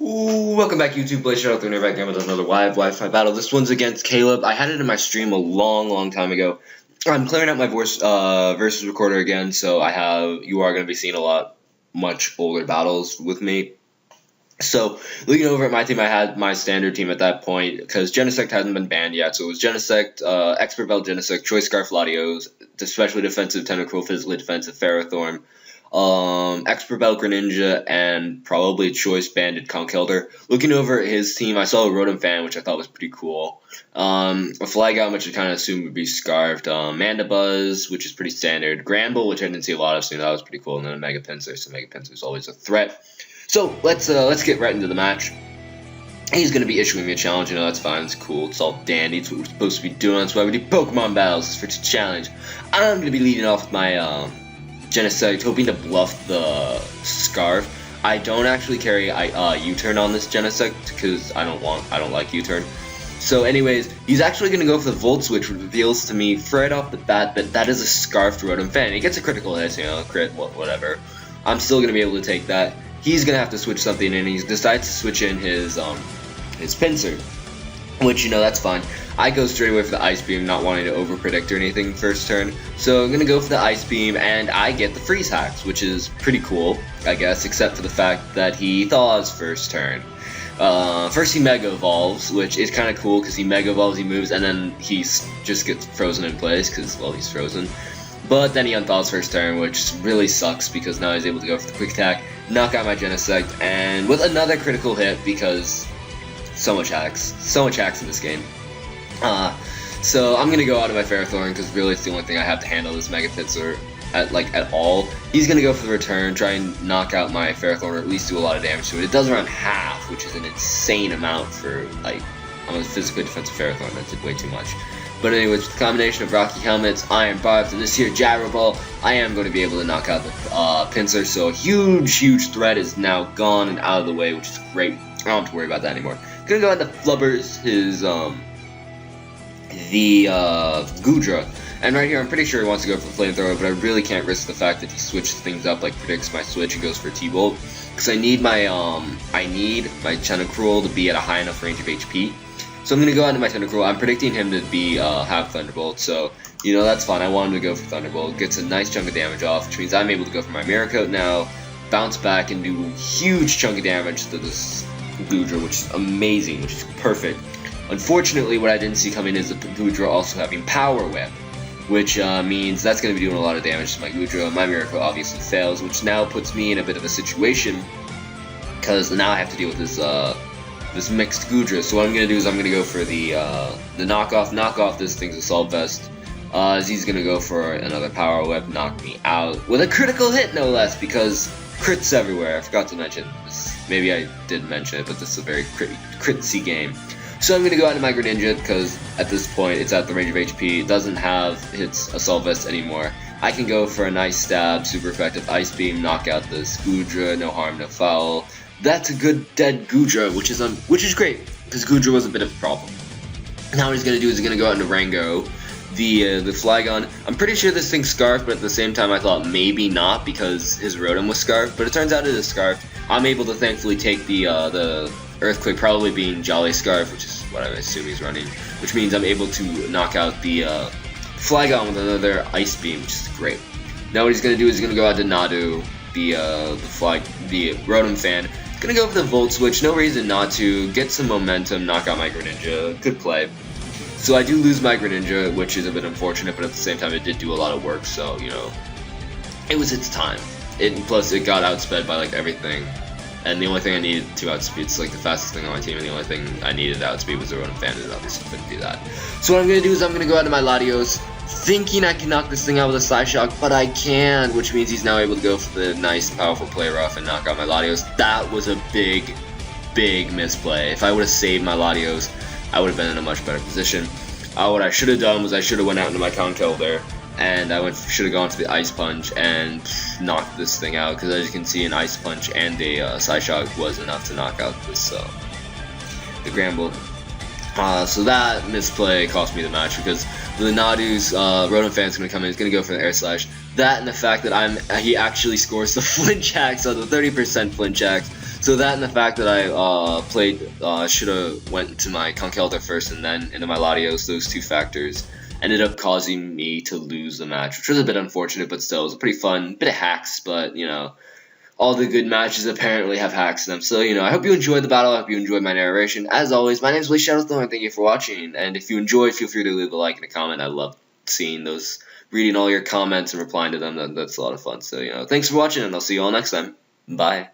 Ooh, welcome back YouTube, BlazeShadowthorn back again with another live Wi-Fi battle. This one's against Caleb. I had it in my stream a long time ago. I'm clearing out my voice versus recorder again, so you are going to be seeing a lot much older battles with me. So, looking over at my team, I had my standard team at that point, because Genesect hasn't been banned yet, so it was Genesect, Expert Belt Genesect, Choice Scarf Latios, especially defensive Tentacruel, physically defensive Ferrothorn, Expert Belt Greninja, and probably Choice Banded Conkeldurr. Looking over at his team, I saw a Rotom Fan, which I thought was pretty cool. A Flygon, which I kind of assumed would be Scarfed. Mandibuzz, which is pretty standard. Granbull, which I didn't see a lot of, so that was pretty cool. And then a Mega Pinsir, so Mega Pinsir is always a threat. So let's get right into the match. He's going to be issuing me a challenge, that's fine, it's cool, it's all dandy, it's what we're supposed to be doing, that's why we do Pokemon battles, for challenge. I'm going to be leading off with my Genesect, hoping to bluff the Scarf. I don't actually carry U-turn on this Genesect, because I don't like U-turn. So anyways, he's actually going to go for the Volt Switch, which reveals to me right off the bat that is a Scarfed Rotom Fan. He gets a critical hit, crit, whatever. I'm still going to be able to take that. He's going to have to switch something, and he decides to switch in his Pinsir, which, that's fine. I go straight away for the Ice Beam, not wanting to overpredict or anything first turn. So I'm going to go for the Ice Beam, and I get the Freeze Hacks, which is pretty cool, I guess, except for the fact that he thaws first turn. First he Mega Evolves, which is kind of cool, because he Mega Evolves, he moves, and then he just gets frozen in place, because, well, he's frozen. But then he unthaws first turn, which really sucks, because now he's able to go for the Quick Attack, knock out my Genesect, and with another critical hit, because so much hacks in this game. So I'm gonna go out of my Ferrothorn, because really it's the only thing I have to handle this Mega Pinsir at all. He's gonna go for the return, try and knock out my Ferrothorn, or at least do a lot of damage to it. It does around half, which is an insane amount for, I'm a physically defensive Ferrothorn. That's way too much. But anyways, with the combination of Rocky Helmets, Iron Barbs, and this here Gyro Ball, I am going to be able to knock out the Pinsir, so a huge threat is now gone and out of the way, which is great. I don't have to worry about that anymore. Gonna go ahead and Flubbers his, Goodra. And right here, I'm pretty sure he wants to go for the Flamethrower, but I really can't risk the fact that he switches things up, predicts my switch and goes for T-Bolt. Because I need my Tentacruel to be at a high enough range of HP. So I'm going to go out into my Tentacruel. I'm predicting him to be have Thunderbolt, so, that's fine. I want him to go for Thunderbolt. Gets a nice chunk of damage off, which means I'm able to go for my Miracle now, bounce back, and do a huge chunk of damage to this Goodra, which is amazing, which is perfect. Unfortunately, what I didn't see coming is that the Goodra also having Power Whip, which means that's going to be doing a lot of damage to my Goodra. My Miracle obviously fails, which now puts me in a bit of a situation, because now I have to deal with this mixed Goodra. So what I'm going to do is I'm going to go for the knockoff this thing's Assault Vest, as he's going to go for another Power Whip, knock me out, with a critical hit no less, because crits everywhere. I forgot to mention this. Maybe I did mention it, but this is a very crit-y game. So I'm going to go out to my Greninja, because at this point it's at the range of HP, it doesn't have its Assault Vest anymore. I can go for a nice stab, super effective Ice Beam, knock out this Goodra, no harm, no foul. That's a good dead Goodra, which is great, because Goodra was a bit of a problem. Now what he's going to do is he's going to go out into Rango, the Flygon. I'm pretty sure this thing's Scarf, but at the same time I thought maybe not, because his Rotom was Scarf, but it turns out it is Scarf. I'm able to thankfully take the Earthquake, probably being Jolly Scarf, which is what I assume he's running, which means I'm able to knock out the Flygon with another Ice Beam, which is great. Now what he's going to do is he's going to go out to Nadu, the Rotom Fan. Gonna go for the Volt Switch, no reason not to, get some momentum, knock out my Greninja, good play. So I do lose my Greninja, which is a bit unfortunate, but at the same time it did do a lot of work, so, it was its time. Plus it got outsped by, everything. And the only thing I needed to outspeed, it's the fastest thing on my team, and the only thing I needed to outspeed was the Rotom Fan, and obviously couldn't do that. So what I'm gonna do is I'm gonna go out to my Latios, thinking I can knock this thing out with a Psyshock, but I can't, which means he's now able to go for the nice, powerful Play Rough and knock out my Latios. That was a big misplay. If I would have saved my Latios, I would have been in a much better position. What I should have done was I should have went out into my Conkeldurr, and I should have gone to the Ice Punch and knocked this thing out, because as you can see, an Ice Punch and a Psyshock was enough to knock out this the Granbull. So that misplay cost me the match, because the Nadu's Rotom Fan's going to come in, he's going to go for the Air Slash. That and the fact that he actually scores the flinch hacks, so the 30% flinch hacks. So that and the fact that I should have went to my Conkeldar first and then into my Latios, those two factors ended up causing me to lose the match, which was a bit unfortunate, but still, it was a pretty fun bit of hacks, but, you know, all the good matches apparently have hacks in them. So, you know, I hope you enjoyed the battle. I hope you enjoyed my narration. As always, my name is BlazeShadowthorn. Thank you for watching. And if you enjoyed, feel free to leave a like and a comment. I love seeing those, reading all your comments and replying to them. That's a lot of fun. So, you know, thanks for watching, and I'll see you all next time. Bye.